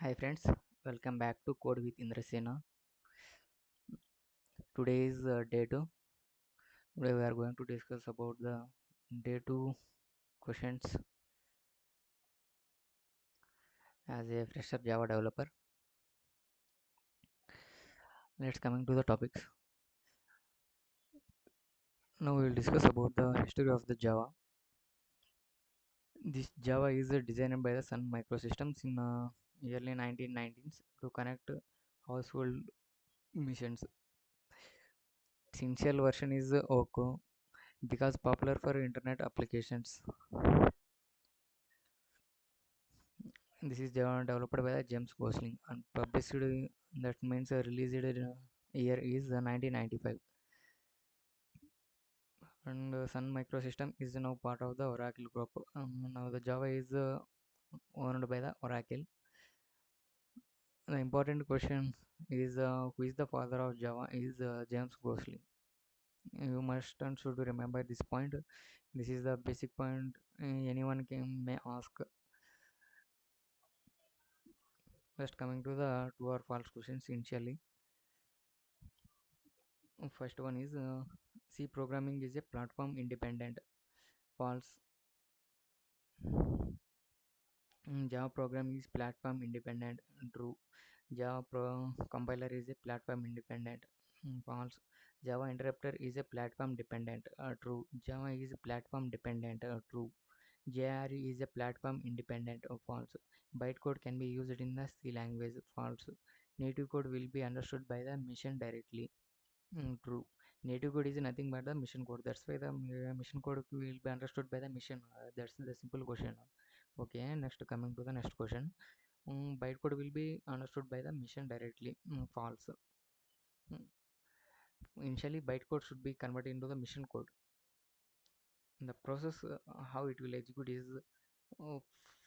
Hi friends, welcome back to Code with Indrasena. Today is day 2. Today we are going to discuss about the day 2 questions as a fresher Java developer. Let's coming to the topics. Now we will discuss about the history of the Java. This Java is designed by the Sun Microsystems in early 1990s to connect household missions. Its initial version is OK because popular for internet applications. This is developed by the James Gosling and published that means released year is 1995 and Sun Microsystem is now part of the Oracle group. Now the Java is owned by the Oracle. The important question is who is the father of Java is James Gosling. You must and should remember this point. This is the basic point anyone can may ask. Just coming to the true or false questions initially. First one is C programming is a platform independent. False. Java programming is platform independent. True. Java compiler is a platform independent. False. Java interpreter is a platform dependent. True. Java is platform dependent. True. JRE is a platform independent. False. Bytecode can be used in the C language. False. Native code will be understood by the machine directly. True. Native code is nothing but the mission code. That's why the mission code will be understood by the mission. That's the simple question. Okay, next coming to the next question. Bytecode will be understood by the mission directly. False. Mm, Initially, bytecode should be converted into the mission code. The process how it will execute is uh,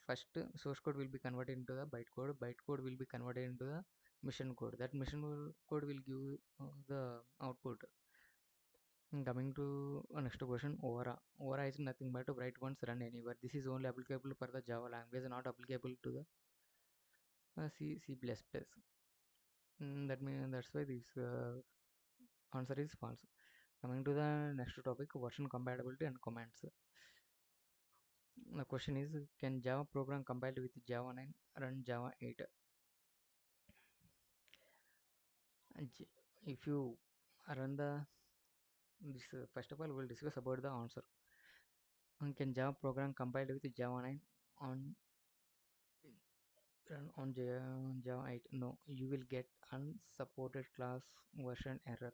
first source code will be converted into the bytecode. Bytecode will be converted into the mission code. That code will give the output. Coming to next question, Ora. Ora is nothing but to write once, run anywhere. This is only applicable for the Java language, not applicable to the C, C++. That means that's why this answer is false. Coming to the next topic, version compatibility and commands. The question is, can Java program compiled with Java 9 run Java 8? If you run the this first of all, we'll discuss about the answer. Can Java program compiled with Java 9 on run on Java 8? No, you will get unsupported class version error.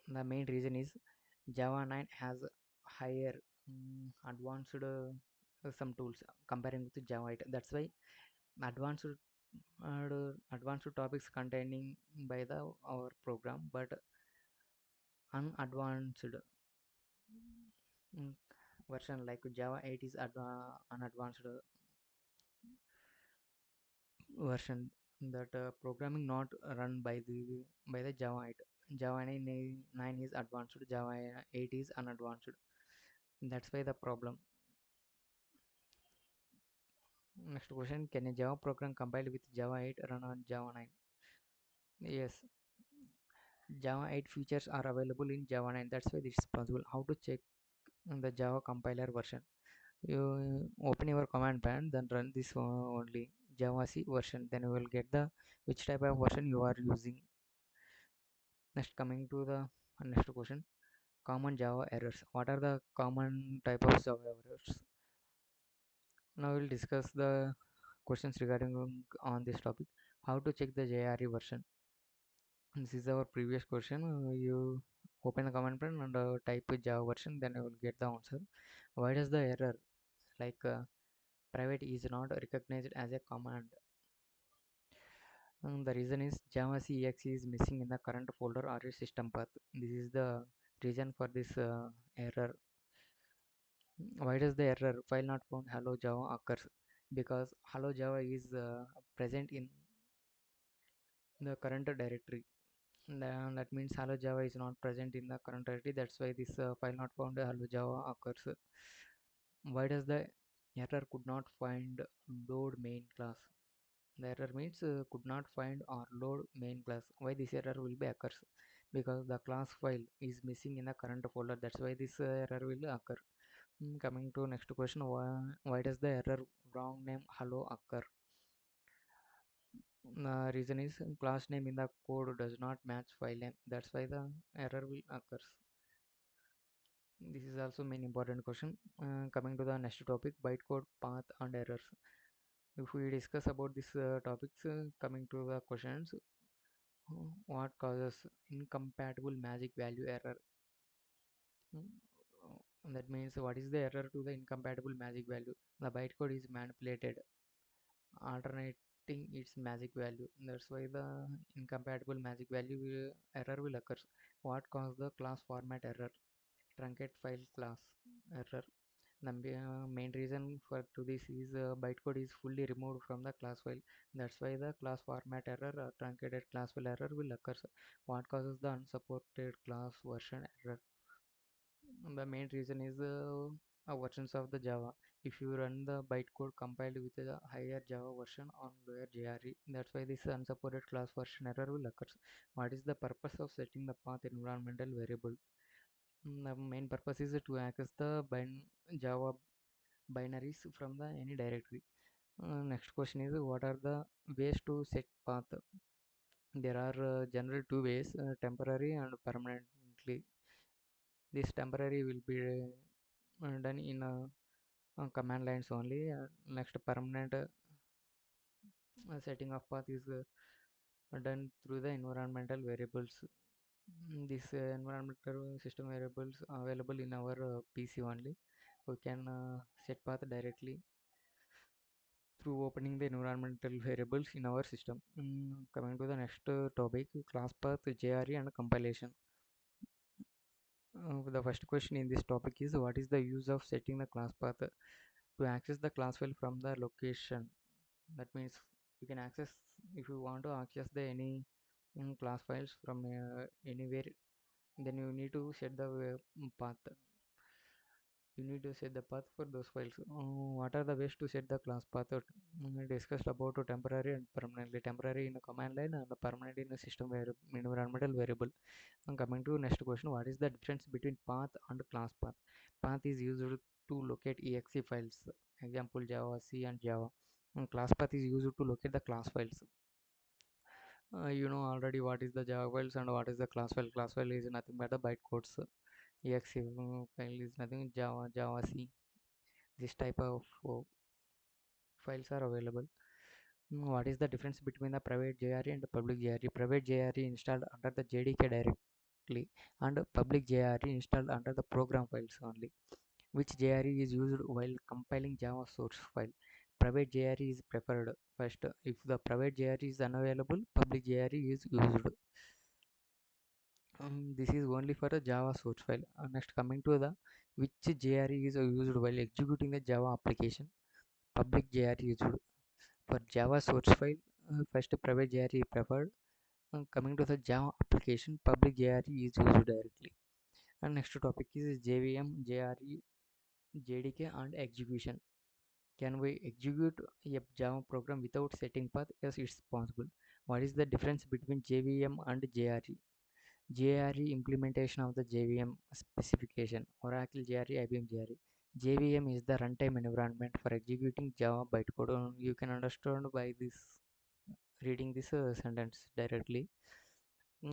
The main reason is Java 9 has higher advanced some tools comparing with Java 8. That's why advanced advanced topics containing by the our program, but unadvanced mm, version like Java 8 is unadvanced version that programming not run by the Java 8. Java 9 is advanced, Java 8 is unadvanced. That's why the problem. Next question, can a Java program compiled with Java 8 run on Java 9? Yes, Java 8 features are available in Java 9. That's why it's possible. How to check the Java compiler version? You open your command prompt, then run this only Java C version. Then you will get the which type of version you are using. Next, coming to the next question, common Java errors. What are the common type of Java errors? Now we'll discuss the questions regarding on this topic. How to check the JRE version? This is our previous question. You open the command prompt and type Java version, then you will get the answer. Why does the error like private is not recognized as a command? The reason is Java CX is missing in the current folder or a system path. This is the reason for this error. Why does the error file not found hello Java occurs? Because hello Java is present in the current directory. That means hello Java is not present in the current directory. That's why this file not found hello Java occurs. Why does the Error could not find load main class. The error means could not find or load main class. Why this error will be occurs? Because the class file is missing in the current folder. That's why this error will occur. Coming to next question, why does the error wrong name hello occur? The reason is class name in the code does not match file name. That's why the error will occur. This is also main important question. Coming to the next topic, bytecode path and errors. If we discuss about this topics, coming to the questions, what causes incompatible magic value error? That means what is the error to the incompatible magic value? The bytecode is manipulated, alternating its magic value. That's why the incompatible magic value error will occur. What caused the class format error? Truncate file class error. The main reason for to this is bytecode is fully removed from the class file. That's why the class format error or truncated class file error will occur. What causes the unsupported class version error? The main reason is versions of the Java. If you run the bytecode compiled with a higher Java version on lower JRE, that's why this unsupported class version error will occur. What is the purpose of setting the path environmental variable? The main purpose is to access the Java binaries from the any directory. Next question is what are the ways to set path? There are general two ways, temporary and permanently. This temporary will be done in command lines only. Next permanent setting of path is done through the environmental variables. This environmental system variables available in our PC only. We can set path directly through opening the environmental variables in our system. Coming to the next topic, class path, JRE and compilation. The first question in this topic is what is the use of setting the class path to access the class file from the location? That means you can access if you want to access the any class files from anywhere, then you need to set the path. You need to set the path for those files. What are the ways to set the class path? We discussed about temporary and permanently. Temporary in a command line and permanent in a system environmental variable. Coming to next question, what is the difference between path and class path? Path is used to locate exe files, example Java, C and Java. Class path is used to locate the class files. You know already what is the Java files and what is the class file. Class file is nothing but the bytecodes. Exe file is nothing Java, Java C. This type of files are available. What is the difference between the private JRE and the public JRE? Private JRE installed under the JDK directly and public JRE installed under the program files only. Which JRE is used while compiling Java source file? Private JRE is preferred first. If the private JRE is unavailable, public JRE is used. This is only for a Java source file. Next, coming to the which JRE is used while executing the Java application? Public JRE is used. For Java source file, first private JRE preferred. Coming to the Java application, public JRE is used directly. And next topic is JVM, JRE, JDK and execution. Can we execute a Java program without setting path? Yes, it's possible. What is the difference between JVM and JRE? JRE implementation of the JVM specification. Oracle JRE, IBM JRE. JVM is the runtime environment for executing Java bytecode. You can understand by this reading this sentence directly.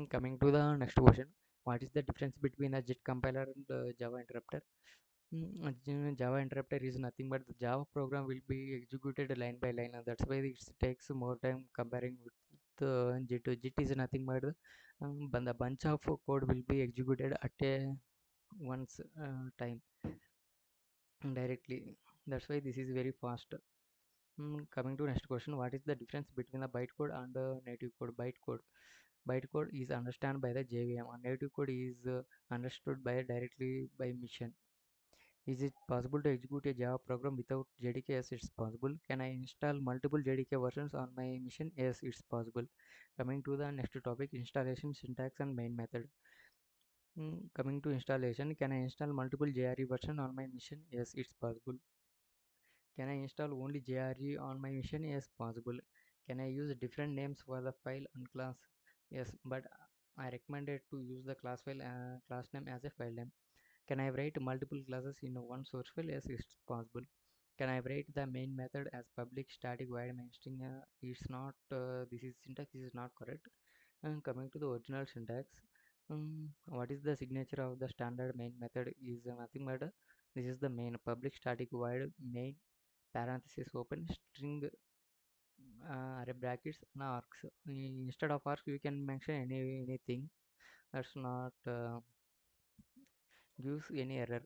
Coming to the next question, what is the difference between a JIT compiler and Java interpreter? Java interpreter is nothing but the Java program will be executed line by line, and that's why it takes more time comparing with the JIT. JIT is nothing but the bunch of code will be executed at a once time directly. That's why this is very fast. Coming to next question, what is the difference between the bytecode and native code? Bytecode is understood by the JVM, and native code is understood by directly by mission. Is it possible to execute a Java program without JDK? Yes, it's possible. Can I install multiple JDK versions on my machine? Yes, it's possible. Coming to the next topic, installation syntax and main method. Coming to installation, can I install multiple JRE version on my machine? Yes, it's possible. Can I install only JRE on my machine? Yes, possible. Can I use different names for the file and class? Yes, but I recommended to use the class name as a file name. Can I write multiple classes in one source file? Yes, it's possible. Can I write the main method as public static void main string? It's not. This is syntax is not correct. And coming to the original syntax, what is the signature of the standard main method is nothing but this is the main public static void main parenthesis open string array brackets and arcs. Instead of arcs, you can mention anything. That's not gives any error.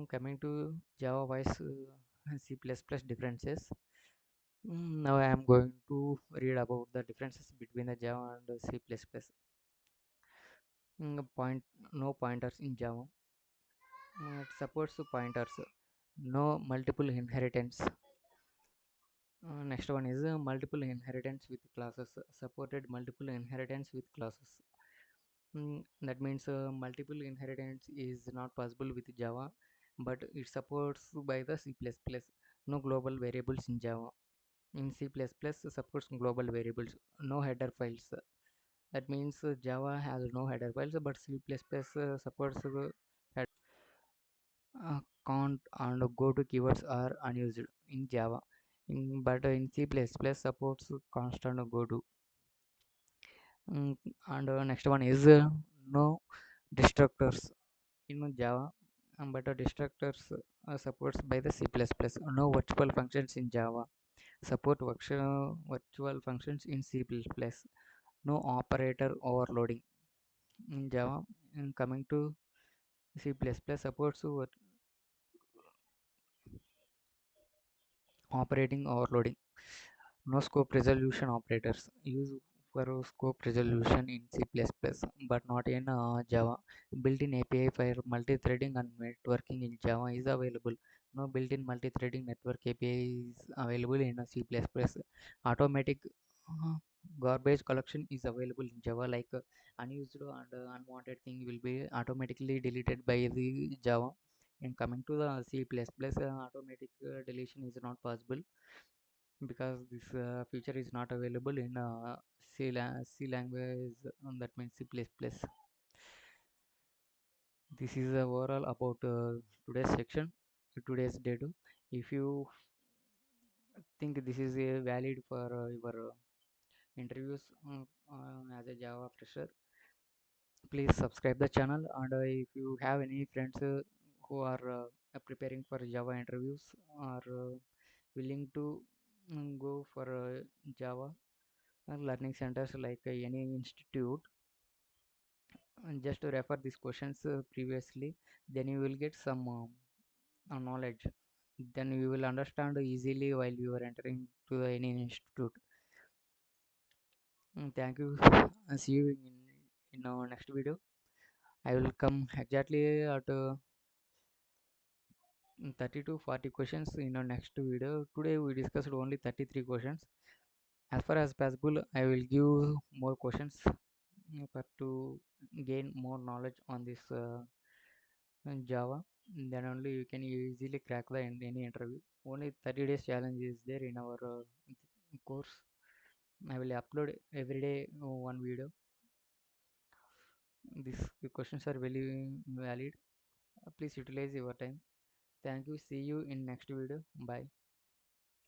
Coming to Java voice C++ differences. Now I am going to read about the differences between the Java and C++. Point no pointers in Java. It supports pointers. No multiple inheritance. Next one is multiple inheritance with classes. Supported multiple inheritance with classes. That means multiple inheritance is not possible with Java, but it supports by the C++. No global variables in Java. In C++ supports global variables. No header files. That means Java has no header files, but C++ supports count and go to keywords are unused in Java. But in C++ supports constant go to. And next one is no destructors in Java, but destructors supports by the C++. No virtual functions in Java. Support virtual functions in C++. No operator overloading in Java. And coming to C++ supports operating overloading. No scope resolution operators used for scope resolution in C++, but not in Java. Built-in API for multi-threading and networking in Java is available. No built-in multi-threading network API is available in C++. Automatic uh, garbage collection is available in Java, like unused and unwanted thing will be automatically deleted by the Java. And coming to the C++, automatic deletion is not possible because this feature is not available in C language, that means C++. This is overall about today's section, today's data. If you think this is valid for your interviews as a Java fresher, please subscribe the channel. And if you have any friends who are preparing for Java interviews or willing to go for Java learning centers like any institute, and just to refer these questions previously, then you will get some knowledge, then you will understand easily while you are entering to any institute. Thank you. See you in our next video. I will come exactly at 30 to 40 questions in our next video. Today we discussed only 33 questions. As far as possible, I will give more questions for to gain more knowledge on this Java. Then only you can easily crack the any interview. Only 30 days challenge is there in our course. I will upload every day one video. These questions are very valid. Please utilize your time. Thank you. See you in next video. Bye.